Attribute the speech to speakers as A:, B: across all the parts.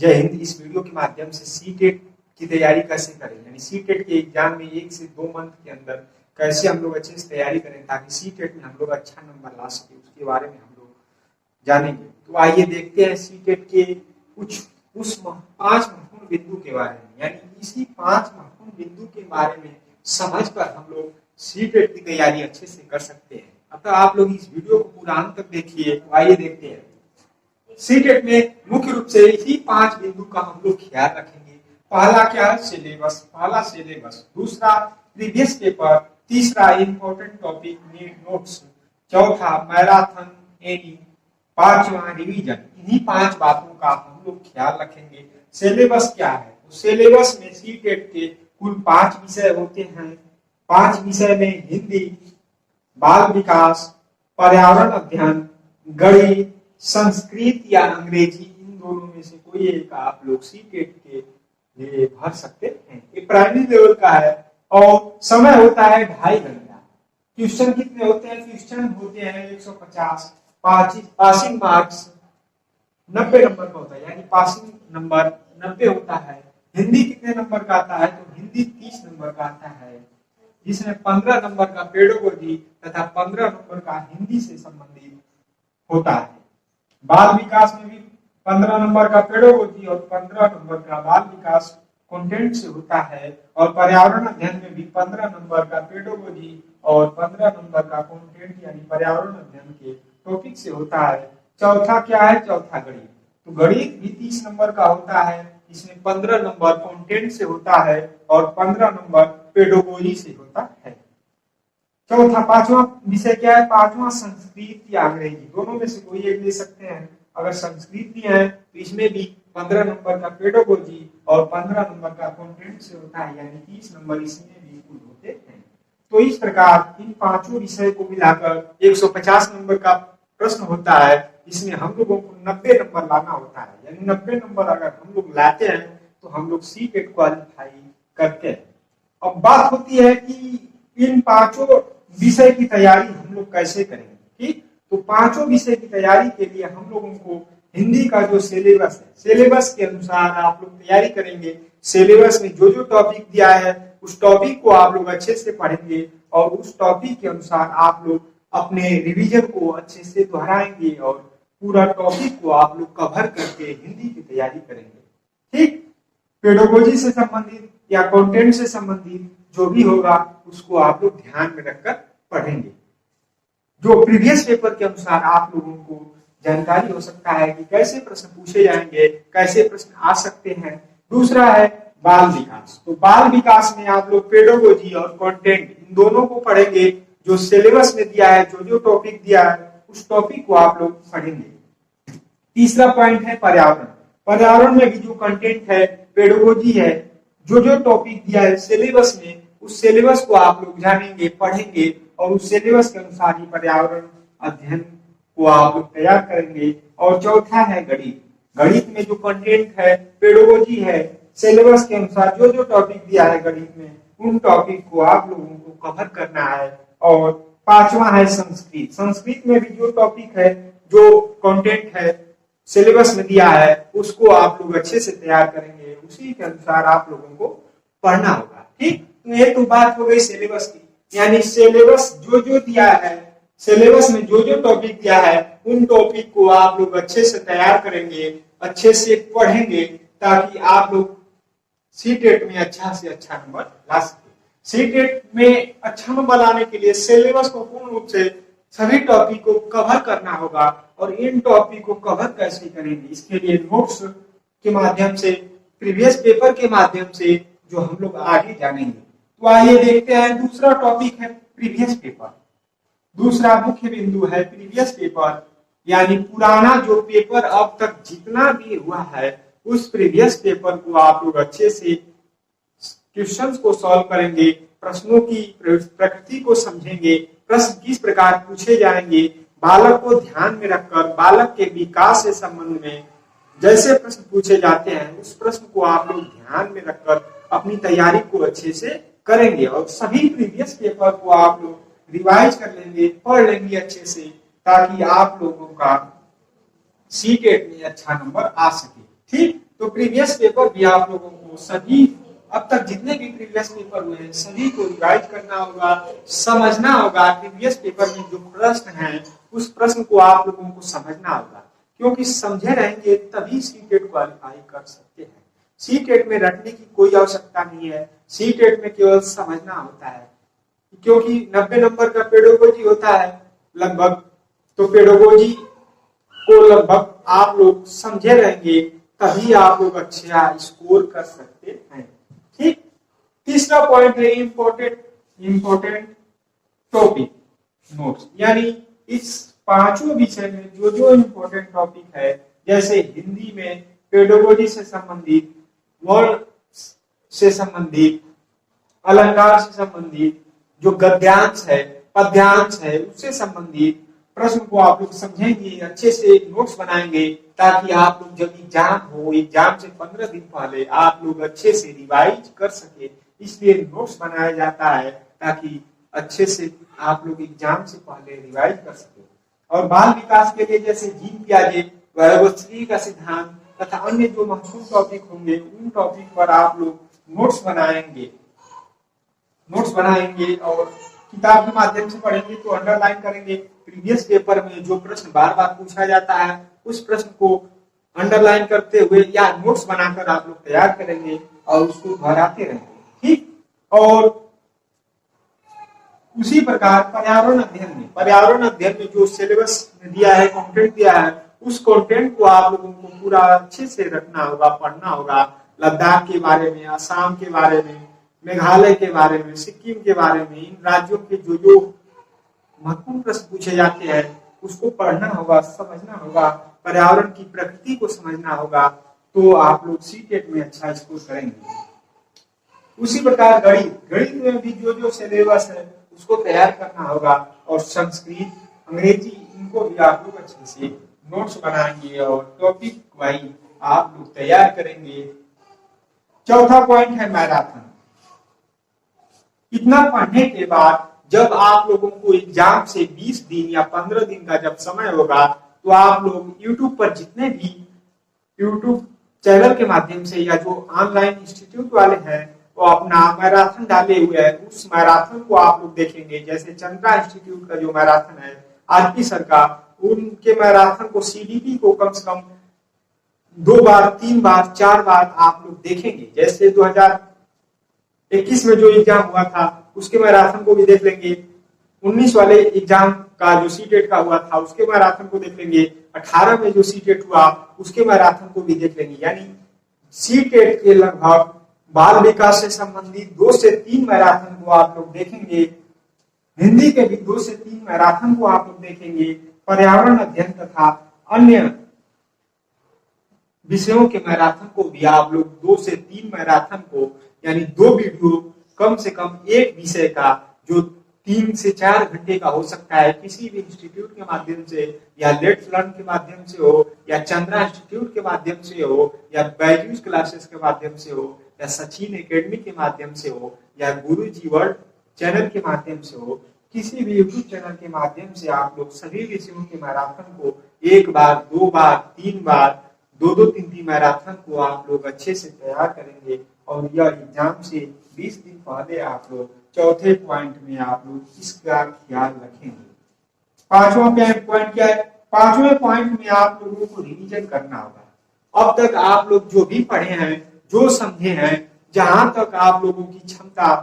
A: जय हिंद। इस वीडियो के माध्यम से सीटेट की तैयारी कैसे करें, यानी सीटेट के एग्जाम में 1 से 2 मंथ के अंदर कैसे हम लोग अच्छे से तैयारी करें ताकि सीटेट में हम लोग अच्छा नंबर ला सके, उसके बारे में हम लोग जानेंगे। तो आइए देखते हैं सीटेट के कुछ उस 5 महत्वपूर्ण बिंदु के बारे में, यानी इसी 5 महत्वपूर्ण बिंदु के बारे में समझकर हम लोग सीटेट की तैयारी अच्छे से कर सकते हैं। अतः आप लोग इस वीडियो को पूरा अंत तक देखिए। तो आइए देखते हैं सीटेट में मुख्य रूप से इसी 5 बिंदु का हम लोग ख्याल रखेंगे। पहला क्या है? सिलेबस। पहला सिलेबस, दूसरा प्रीवियस पेपर, तीसरा इंपॉर्टेंट टॉपिक नोट्स, चौथा मैराथन एनी, पांचवा रिवीजन। इन्हीं 5 बातों का हम लोग ख्याल रखेंगे। सिलेबस क्या है? तो सिलेबस में सीटेट के कुल 5 विषय होते हैं। 5 विषय में हिंदी, बाल विकास, पर्यावरण अध्ययन, गणित, संस्कृत या अंग्रेजी, इन दोनों में से कोई एक आप लोग सीटेट के लिए भर सकते हैं। ये प्राइमरी लेवल का है और समय होता है 2.5 घंटा। क्वेश्चन कितने होते हैं? क्वेश्चन होते हैं 150। पासिंग मार्क्स 90 नंबर का होता है, यानी पासिंग नंबर 90 होता है। हिंदी कितने नंबर का आता है? तो हिंदी 30 नंबर का आता है, जिसमें 15 नंबर का पेडागोजी तथा 15 नंबर का हिंदी से संबंधित होता है। बाल विकास में भी 15 नंबर का पेडागोजी और 15 नंबर का बाल विकास कंटेंट से होता है। और पर्यावरण अध्ययन में भी 15 नंबर का पेडागोजी और 15 नंबर का कंटेंट यानी पर्यावरण अध्ययन के टॉपिक से होता है। चौथा क्या है? चौथा गणित। तो गणित भी 30 नंबर का होता है, इसमें 15 नंबर कंटेंट से होता है और 15 नंबर पेडागोजी से होता है। चौथा, 5वां विषय क्या है? 5वां संस्कृत या अंग्रेजी, दोनों में से कोई एक ले सकते हैं। अगर संस्कृत भी है तो इसमें भी 15 नंबर का पेडागोजी और 15 नंबर का कंटेंट से होता है, यानी 30 नंबर इसमें भी कुल होते हैं। तो इस प्रकार इन 5 विषय को मिलाकर 150 नंबर का प्रश्न होता है, जिसमें हम लोगों को 90 नंबर लाना होता है। यानी 90 नंबर अगर हम लोग लाते हैं तो हम लोग सीटेट क्वालिफाई करते हैं। अब बात होती है कि इन 5 विषय की तैयारी हम लोग कैसे करेंगे। ठीक, तो 5 विषय की तैयारी के लिए हम लोगों को हिंदी का जो सिलेबस है, सिलेबस के अनुसार आप लोग तैयारी करेंगे। सिलेबस में जो जो टॉपिक दिया है उस टॉपिक को आप लोग अच्छे से पढ़ेंगे और उस टॉपिक के अनुसार आप लोग अपने रिवीजन को अच्छे से दोहराएंगे और पूरा टॉपिक को आप लोग कवर करके हिंदी की तैयारी करेंगे। ठीक, पेडागोजी से संबंधित या कंटेंट से संबंधित जो भी होगा उसको आप लोग ध्यान में रखकर पढ़ेंगे। जो प्रीवियस पेपर के अनुसार आप लोगों को जानकारी हो सकता है कि कैसे प्रश्न पूछे जाएंगे, कैसे प्रश्न आ सकते हैं। दूसरा है बाल विकास। तो बाल विकास में आप लोग पेडागोजी और कंटेंट इन दोनों को पढ़ेंगे। जो सिलेबस में दिया है, जो जो टॉपिक दिया है उस टॉपिक को आप लोग पढ़ेंगे। तीसरा पॉइंट है पर्यावरण। पर्यावरण में भी जो कंटेंट है, पेडागोजी है, जो जो टॉपिक दिया है सिलेबस में, उस सिलेबस को आप लोग जानेंगे, पढ़ेंगे और उस सिलेबस के अनुसार ही पर्यावरण अध्ययन को आप लोग तैयार करेंगे। और चौथा है गणित। गणित में जो कंटेंट है, पेडागोजी है, सिलेबस के अनुसार जो जो टॉपिक दिया है गणित में, उन टॉपिक को आप लोगों को कवर करना है। और 5वां है संस्कृत। संस्कृत में भी जो टॉपिक है, जो कंटेंट है सिलेबस में दिया है, उसको आप लोग अच्छे से तैयार करेंगे, उसी के अनुसार आप लोगों को पढ़ना होगा। ठीक, तो ये तो बात हो गई सिलेबस की, यानी सिलेबस जो जो दिया है, सिलेबस में जो जो टॉपिक दिया है उन टॉपिक को आप लोग अच्छे से तैयार करेंगे, अच्छे से पढ़ेंगे, ताकि आप लोग सीटेट में अच्छा से अच्छा नंबर ला सके। सीटेट में अच्छा नंबर लाने के लिए सिलेबस को पूर्ण रूप से सभी टॉपिक को कवर करना होगा। और इन टॉपिक को कवर कैसे करेंगे, इसके लिए नोट्स के माध्यम से, प्रीवियस पेपर के माध्यम से जो हम लोग आगे जानेंगे। तो आइए देखते हैं। दूसरा टॉपिक है प्रीवियस पेपर। दूसरा मुख्य बिंदु है प्रीवियस पेपर, यानी पुराना जो पेपर अब तक जितना भी हुआ है उस प्रीवियस पेपर को आप लोग अच्छे से क्वेश्चंस को सॉल्व करेंगे, प्रश्नों की प्रकृति को समझेंगे, प्रश्न किस प्रकार पूछे जाएंगे, बालक को ध्यान में रखकर बालक के विकास से संबंध में जैसे प्रश्न पूछे जाते हैं उस प्रश्न को आप लोग ध्यान में रखकर अपनी तैयारी को अच्छे से करेंगे। और सभी प्रीवियस पेपर को आप लोग रिवाइज कर लेंगे, पढ़ लेंगे अच्छे से, ताकि आप लोगों का सीटेट में अच्छा नंबर आ सके। ठीक, तो प्रीवियस पेपर भी आप लोगों को सभी अब तक जितने भी प्रीवियस पेपर हुए हैं सभी को रिवाइज करना होगा, समझना होगा। प्रीवियस पेपर में जो प्रश्न है उस प्रश्न को आप लोगों को समझना होगा, क्योंकि समझे रहेंगे तभी सीटेट क्वालिफाई कर सकते हैं। सीटेट में रटने की कोई आवश्यकता नहीं है, सीटेट में केवल समझना होता है, क्योंकि 90 नंबर का पेडागोजी होता है लगभग, तो पेडागोजी को लगभग आप लोग समझे रहेंगे तभी आप लोग अच्छा स्कोर कर सकते हैं। ठीक, तीसरा पॉइंट है इंपॉर्टेंट टॉपिक नोट्स, यानी इस पांचों विषय में जो जो इंपॉर्टेंट टॉपिक है, जैसे हिंदी में पेडागोजी से संबंधित, वर्ण से संबंधित, अलंकार से संबंधित, जो गद्यांश है, पद्यांश है, उससे संबंधित प्रश्न को आप लोग समझेंगे, अच्छे से नोट्स बनाएंगे, ताकि आप लोग जब एग्जाम हो, एग्जाम से 15 दिन पहले आप लोग अच्छे से रिवाइज कर सके। इसलिए नोट्स बनाया जाता है ताकि अच्छे से आप लोग एग्जाम से पहले रिवाइज कर सके। और बाल विकास के लिए जैसे जीन पियाजे, वैभवश्री का सिद्धांत तथा अन्य जो महत्वपूर्ण टॉपिक होंगे उन टॉपिक पर आप लोग नोट्स बनाएंगे और किताब के माध्यम से पढ़ेंगे तो अंडरलाइन करेंगे। प्रीवियस पेपर में जो प्रश्न बार बार पूछा जाता है उस प्रश्न को अंडरलाइन करते हुए या नोट्स बनाकर आप लोग तैयार करेंगे और उसको दोहराते रहेंगे। ठीक, और उसी प्रकार पर्यावरण अध्ययन में जो सिलेबस दिया है, कंटेंट दिया है, उस कंटेंट को आप लोगों को पूरा अच्छे से रखना होगा, पढ़ना होगा। लद्दाख के बारे में, असम के बारे में, मेघालय के बारे में, सिक्किम के बारे में, इन राज्यों के जो जो महत्वपूर्ण प्रश्न पूछे जाते हैं उसको पढ़ना होगा, समझना होगा, पर्यावरण की प्रकृति को समझना होगा, तो आप लोग सीटेट में अच्छा स्कोर करेंगे। उसी प्रकार गणित में भी जो जो सिलेबस है उसको तैयार करना होगा, और संस्कृत, अंग्रेजी, इनको भी आप लोग अच्छे से नोट्स बनाएंगे और टॉपिक वाइज आप लोग तैयार करेंगे। चौथा पॉइंट है मैराथन। इतना पढ़ने के बाद जब आप लोगों को एग्जाम से 20 दिन या 15 दिन का जब समय होगा तो आप लोग YouTube पर जितने भी YouTube चैनल के माध्यम से या जो ऑनलाइन इंस्टीट्यूट वाले हैं वो अपना मैराथन डाले हुए हैं, उस मैराथन को आप लोग देखेंगे। जैसे चंद्रा इंस्टीट्यूट का जो मैराथन है आरपी सर का, उनके मैराथन को CDP को कम से कम 2 बार, 3 बार, 4 बार आप लोग देखेंगे। जैसे 2021 में जो एग्जाम हुआ था उसके मैराथन को भी देख लेंगे, 19 वाले एग्जाम का जो सीटेट का हुआ था उसके मैराथन को देख लेंगे, 18 में जो सीटेट हुआ उसके मैराथन को भी देख लेंगे। यानी सीटेट के लगभग बाल विकास से संबंधित 2 से 3 मैराथन को आप लोग देखेंगे, हिंदी के भी 2 से 3 मैराथन को आप लोग देखेंगे, पर्यावरण अध्ययन तथा अन्य विषयों के मैराथन को भी आप लोग 2 से 3 मैराथन को, यानी 2 वीडियो कम से कम एक विषय का जो 3 से 4 घंटे का हो सकता है, किसी भी इंस्टीट्यूट के माध्यम से या लेट्स लर्न के माध्यम से हो या चंद्रा इंस्टीट्यूट के माध्यम से हो या बैजूस क्लासेस के माध्यम से हो या सचिन एकेडमी के माध्यम से हो या गुरुजी वर्ल्ड चैनल के माध्यम से हो, किसी भी यूट्यूब चैनल के माध्यम से आप लोग सभी विषयों के मैराथन को 1 बार, 2 बार, 3 बार, 2-2, 3-3 मैराथन को आप लोग अच्छे से तैयार करेंगे। और यह एग्जाम से 20 दिन पहले आप लोग चौथे पॉइंट में आप लोग इसका ख्याल रखेंगे। 5वां पॉइंट क्या है? 5वें पॉइंट में आप लोगों को रिवीजन करना होगा। अब तक आप लोग जो भी पढ़े हैं, जो समझे हैं, जहां तक आप लोगों की क्षमता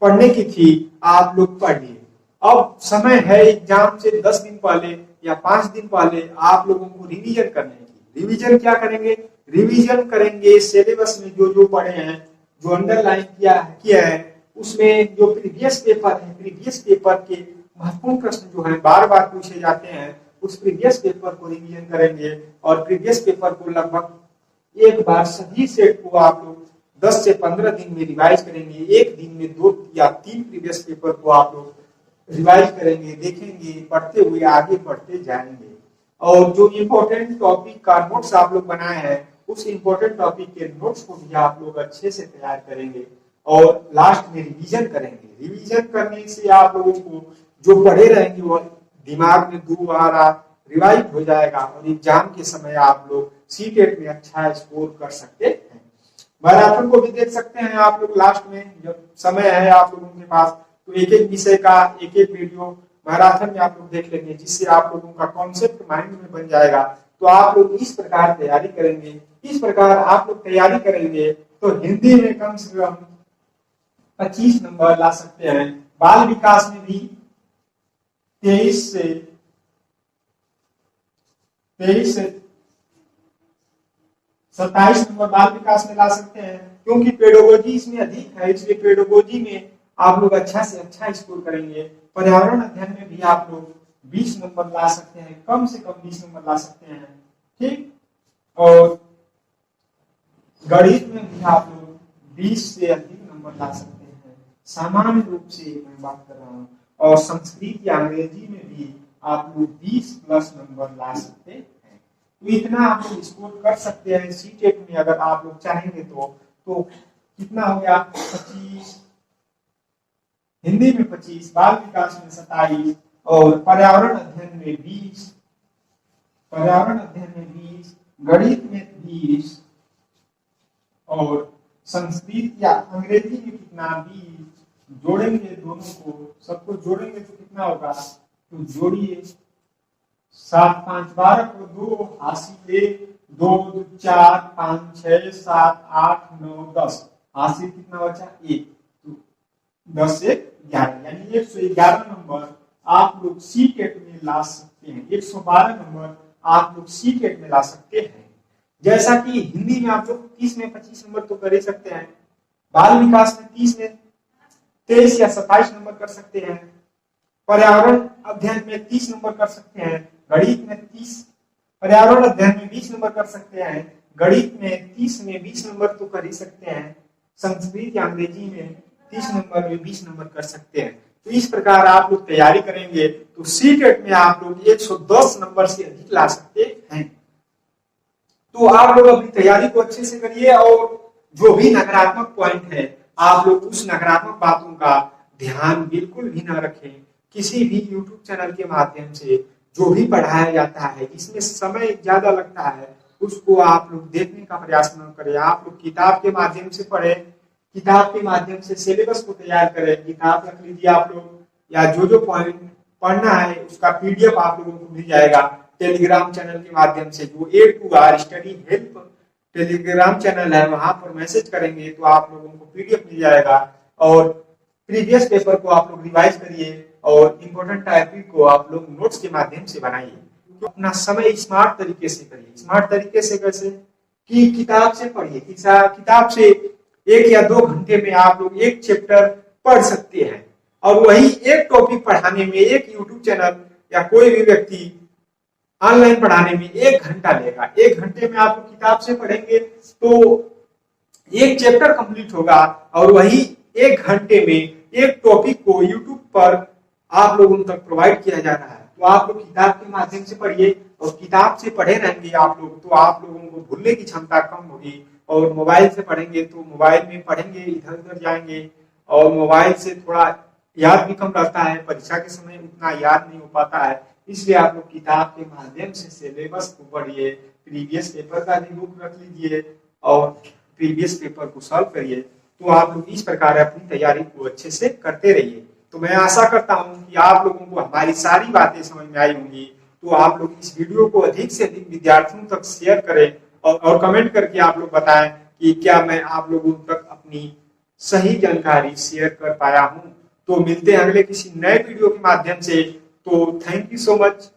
A: पढ़ने की थी आप लोग पढ़ लिए। अब समय है एग्जाम से 10 दिन पहले या 5 दिन पहले आप लोगों को रिवीजन करने की। रिवीजन क्या करेंगे? रिवीजन करेंगे सिलेबस में जो जो पढ़े हैं, जो अंडरलाइन किया है, उसमें जो प्रीवियस पेपर है, प्रीवियस पेपर के महत्वपूर्ण प्रश्न जो हैं बार बार पूछे जाते हैं, उस प्रीवियस पेपर को रिवीजन करेंगे। और प्रीवियस पेपर को लगभग एक बार सभी सेट को आप लोग 10 से 15 दिन में रिवाइज करेंगे। एक दिन में 2 या 3 प्रीवियस पेपर को आप लोग रिवाइज करेंगे, देखेंगे, पढ़ते हुए आगे बढ़ते जाएंगे। और जो इम्पोर्टेंट टॉपिक का नोट्स आप लोग बनाए हैं, उस इम्पोर्टेंट टॉपिक के नोट्स को भी आप लोग अच्छे से तैयार करेंगे और लास्ट में रिवीजन करेंगे। रिवीजन करने से आप लोगों को जो पढ़े रहेंगे वो दिमाग में दोबारा रिवाइज हो जाएगा और एग्जाम के समय आप लोग सीटेट में अच्छा स्कोर कर सकते हैं। मैराथन को भी देख सकते हैं आप लोग, लास्ट में जब समय है आप लोगों के पास तो एक एक विषय का एक एक वीडियो मैराथन में आप लोग देख लेंगे, जिससे आप लोगों का कॉन्सेप्ट माइंड में बन जाएगा। तो आप लोग इस प्रकार तैयारी करेंगे, इस प्रकार आप लोग तैयारी करेंगे तो हिंदी में कम से कम 25 नंबर ला सकते हैं। बाल विकास में भी 23 से 27 नंबर बाल विकास में ला सकते हैं, क्योंकि पेडोगोजी इसमें अधिक है, इसलिए पेडोगोजी में आप लोग अच्छा से अच्छा स्कोर करेंगे। पर्यावरण अध्ययन में भी आप लोग 20 नंबर ला सकते हैं, कम से कम 20 नंबर ला सकते हैं, ठीक। और गणित में भी आप लोग 20 से अधिक नंबर ला सकते हैं, सामान्य रूप से मैं बात कर रहा हूँ। और संस्कृत या अंग्रेजी में भी आप लोग 20+ नंबर ला सकते हैं। तो इतना आप लोग स्कोर कर सकते हैं सीटेट में, अगर आप लोग चाहेंगे तो कितना हो गया 25, हिंदी में 25, बाल विकास में 27 और पर्यावरण अध्ययन में 20, गणित में 20 और संस्कृत या अंग्रेजी में कितना 20। जोड़ेंगे दोनों को, सबको जोड़ेंगे तो कितना होगा, तो जोड़िए 7 5 12 को 2 हासिल 1 2 2 4 5 6 7 8 9 10 हासिल कितना बचा 1, तो 10 से 11 यानी 111 नंबर आप लोग सीटेट में ला सकते हैं। 112 नंबर आप लोग सीटेट में ला सकते हैं। जैसा कि हिंदी में आप लोग 30 में 25 नंबर तो कर ही सकते हैं, बाल विकास में 30 में 23 या 27 नंबर कर सकते हैं, पर्यावरण अध्ययन में 30 नंबर कर सकते हैं, गणित में 30, पर्यावरण अध्ययन में 20 नंबर कर सकते हैं, गणित में 30 में 20 नंबर तो कर ही सकते हैं, संस्कृत या अंग्रेजी में 30 नंबर में 20 नंबर कर सकते हैं। तो इस प्रकार आप लोग तैयारी करेंगे तो सीटेट में आप लोग 110 नंबर से अधिक ला सकते हैं। तो आप लोग अपनी तैयारी को अच्छे से करिए और जो भी नकारात्मक पॉइंट है आप लोग उस नकारात्मक बातों का ध्यान बिल्कुल भी ना रखें। किसी भी यूट्यूब चैनल के माध्यम से जो भी पढ़ाया जाता है जिसमें समय ज्यादा लगता है उसको आप लोग देखने का प्रयास न करें। आप लोग किताब के माध्यम से पढ़ें, किताब के माध्यम से सिलेबस को तैयार करें। किताब रख लीजिए आप लोग, या जो पॉइंट पढ़ना है उसका PDF आप लोगों को मिल जाएगा टेलीग्राम चैनल के माध्यम से। जो A2R study help Telegram channel है वहां पर मैसेज करेंगे तो आप लोगों को PDF मिल जाएगा। और प्रीवियस पेपर को आप लोग रिवाइज करिए और इम्पोर्टेंट टॉपिक को आप लोग नोट्स के माध्यम से बनाइए। तो अपना समय स्मार्ट तरीके से करिए। स्मार्ट तरीके से कैसे कि किताब से पढ़िए, किताब से 1 या 2 घंटे में आप लोग एक चैप्टर पढ़ सकते हैं और वही एक टॉपिक पढ़ाने में एक यूट्यूब चैनल या कोई भी व्यक्ति ऑनलाइन पढ़ाने में 1 घंटा लेगा। 1 घंटे में आप किताब से पढ़ेंगे तो एक चैप्टर कंप्लीट होगा और वही 1 घंटे में एक टॉपिक को यूट्यूब पर आप लोगों तक प्रोवाइड किया जा रहा है। तो आप लोग किताब के माध्यम से पढ़िए और किताब से पढ़े रहेंगे आप लोग तो आप लोगों को भूलने की क्षमता कम होगी। और मोबाइल से पढ़ेंगे तो मोबाइल में पढ़ेंगे, इधर उधर जाएंगे और मोबाइल से थोड़ा याद भी कम रहता है, परीक्षा के समय उतना याद नहीं हो पाता है। इसलिए आप लोग किताब के माध्यम से सिलेबस को पढ़िए, प्रीवियस पेपर का भी बुक रख लीजिए और प्रीवियस पेपर को सॉल्व करिए। तो आप लोग इस प्रकार अपनी तैयारी को अच्छे से करते रहिए। तो मैं आशा करता हूं कि आप लोगों को हमारी सारी बातें समझ में आई होंगी। तो आप लोग इस वीडियो को अधिक से अधिक विद्यार्थियों तक शेयर करें और कमेंट करके आप लोग बताएं कि क्या मैं आप लोगों तक अपनी सही जानकारी शेयर कर पाया हूं। तो मिलते हैं अगले किसी नए वीडियो के माध्यम से। तो थैंक यू सो मच।